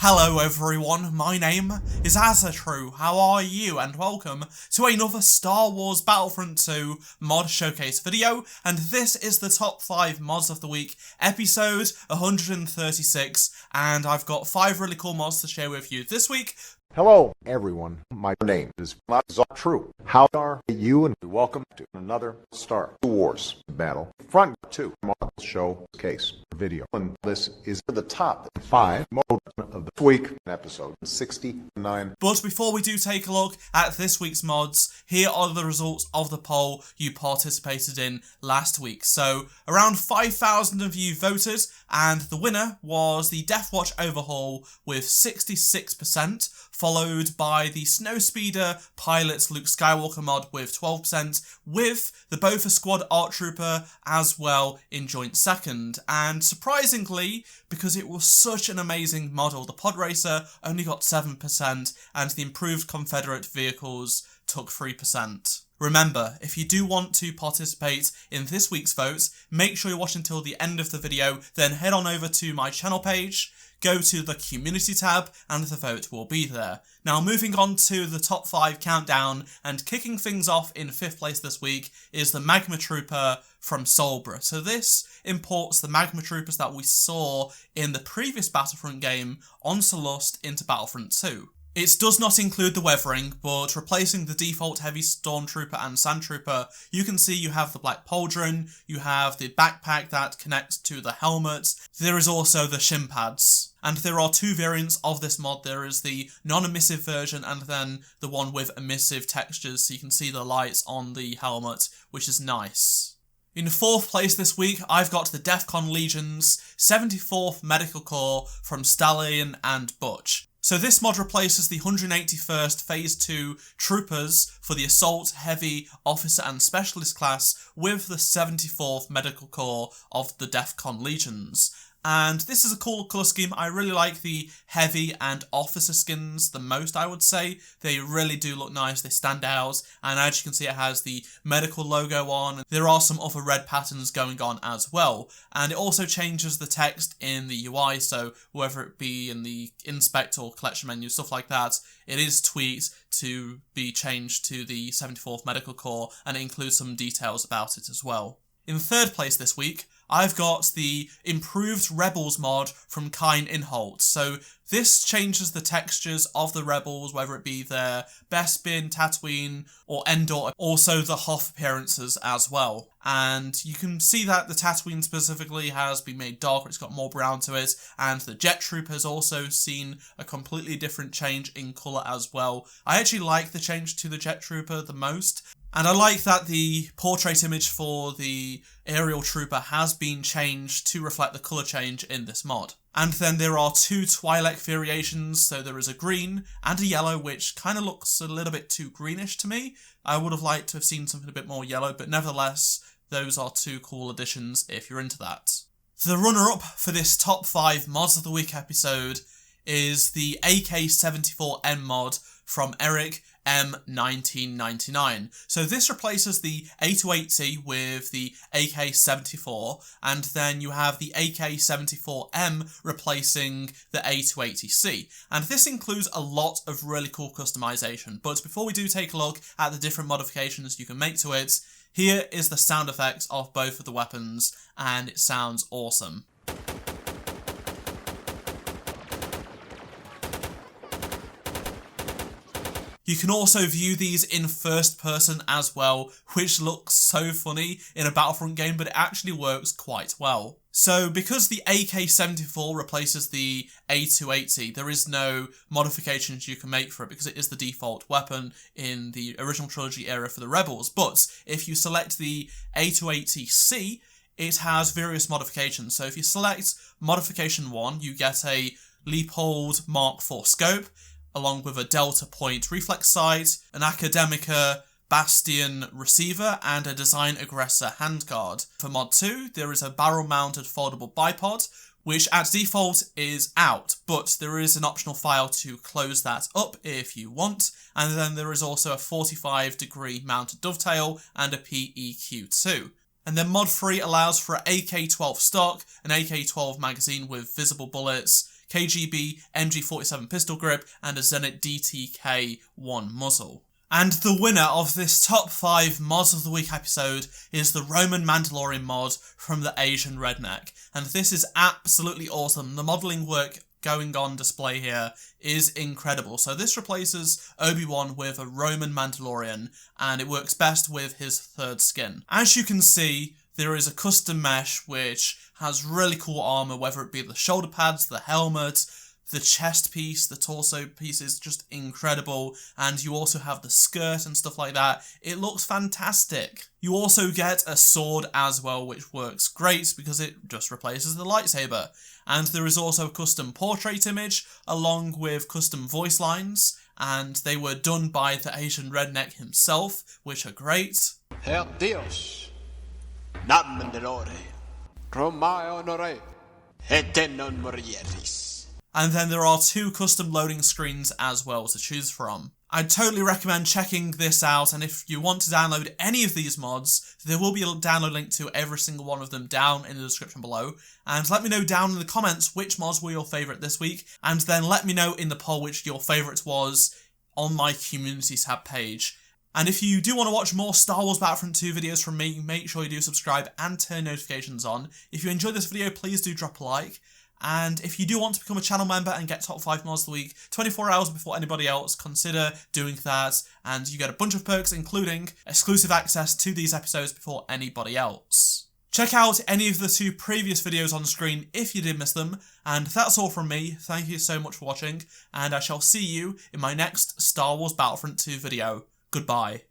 Hello everyone, my name is Azatru, how are you, and welcome to another Star Wars Battlefront 2 mod showcase video, and this is the top 5 mods of the week, episode 136, and I've got 5 really cool mods to share with you this week. Hello everyone, my name is Azatru. How are you, and welcome to another Star Wars Battlefront 2 mod showcase video. And this is the top 5 mods of the week, episode 69. But before we do take a look at this week's mods, here are the results of the poll you participated in last week. So around 5,000 of you voted, and the winner was the Death Watch Overhaul with 66%, followed by the Snowspeeder Pilot Luke Skywalker mod with 12%, with the Bofa Squad Art Trooper as well in joint second. And surprisingly, because it was such an amazing model, the Pod Racer only got 7%, and the improved Confederate vehicles took 3%. Remember, if you do want to participate in this week's votes, make sure you watch until the end of the video, then head on over to my channel page, go to the community tab, and the vote will be there. Now moving on to the top 5 countdown, and kicking things off in 5th place this week is the Magma Trooper from Solbra. So this imports the Magma Troopers that we saw in the previous Battlefront game on Solust into Battlefront 2. It does not include the weathering, but replacing the default heavy Stormtrooper and Sandtrooper, you can see you have the black pauldron, you have the backpack that connects to the helmet, there is also the shin pads. And there are 2 variants of this mod. There is the non-emissive version and then the one with emissive textures, so you can see the lights on the helmet, which is nice. In 4th place this week, I've got the Defcon Legions 74th Medical Corps from Stallion and Butch. So this mod replaces the 181st Phase 2 Troopers for the Assault, Heavy, Officer and Specialist class with the 74th Medical Corps of the Defcon Legions. And this is a cool colour scheme. I really like the Heavy and Officer skins the most, I would say. They really do look nice, they stand out, and as you can see it has the medical logo on. There are some other red patterns going on as well, and it also changes the text in the UI, so whether it be in the inspect or collection menu, stuff like that, it is tweaked to be changed to the 74th Medical Corps, and it includes some details about it as well. In 3rd place this week, I've got the improved Rebels mod from Kine Inholt. So this changes the textures of the Rebels, whether it be their Bespin, Tatooine, or Endor, also the Hoth appearances as well. And you can see that the Tatooine specifically has been made darker, it's got more brown to it, and the Jet Trooper has also seen a completely different change in colour as well. I actually like the change to the Jet Trooper the most, and I like that the portrait image for the Aerial Trooper has been changed to reflect the colour change in this mod. And then there are 2 Twi'lek variations, so there is a green and a yellow, which kind of looks a little bit too greenish to me. I would have liked to have seen something a bit more yellow, but nevertheless, those are 2 cool additions if you're into that. The runner-up for this top 5 mods of the week episode is the AK-74M mod from Eric M1999. So this replaces the A280 with the AK-74, and then you have the AK-74M replacing the A280C. And this includes a lot of really cool customization. But before we do take a look at the different modifications you can make to it, here is the sound effects of both of the weapons, and it sounds awesome. You can also view these in first person as well, which looks so funny in a Battlefront game, but it actually works quite well. So because the AK-74 replaces the A280, there is no modifications you can make for it because it is the default weapon in the original trilogy era for the Rebels. But if you select the A280C, it has various modifications. So if you select Modification 1, you get a Leopold Mark IV scope, along with a Delta Point reflex sight, an Academica Bastion receiver, and a Design Aggressor handguard. For Mod 2, there is a barrel-mounted foldable bipod, which at default is out, but there is an optional file to close that up if you want, and then there is also a 45-degree mounted dovetail and a PEQ2. And then Mod 3 allows for an AK-12 stock, an AK-12 magazine with visible bullets, KGB MG47 pistol grip, and a Zenit DTK-1 muzzle. And the winner of this top 5 mods of the week episode is the Roman Mandalorian mod from the Asian Redneck. And this is absolutely awesome. The modelling work going on display here is incredible. So this replaces Obi-Wan with a Roman Mandalorian, and it works best with his third skin. As you can see, there is a custom mesh which has really cool armour, whether it be the shoulder pads, the helmet, the chest piece, the torso piece is just incredible, and you also have the skirt and stuff like that. It looks fantastic. You also get a sword as well, which works great because it just replaces the lightsaber. And there is also a custom portrait image along with custom voice lines, and they were done by the Asian Redneck himself, which are great. Herr Dios, Mandalore, Romae honore, et non morieris. And then there are 2 custom loading screens as well to choose from. I'd totally recommend checking this out, and if you want to download any of these mods, there will be a download link to every single one of them down in the description below. And let me know down in the comments which mods were your favourite this week, and then let me know in the poll which your favourite was on my community tab page. And if you do want to watch more Star Wars Battlefront 2 videos from me, make sure you do subscribe and turn notifications on. If you enjoyed this video, please do drop a like. And if you do want to become a channel member and get top 5 mods of the week 24 hours before anybody else, consider doing that, and you get a bunch of perks including exclusive access to these episodes before anybody else. Check out any of the 2 previous videos on screen if you did miss them, and that's all from me. Thank you so much for watching, and I shall see you in my next Star Wars Battlefront 2 video. Goodbye.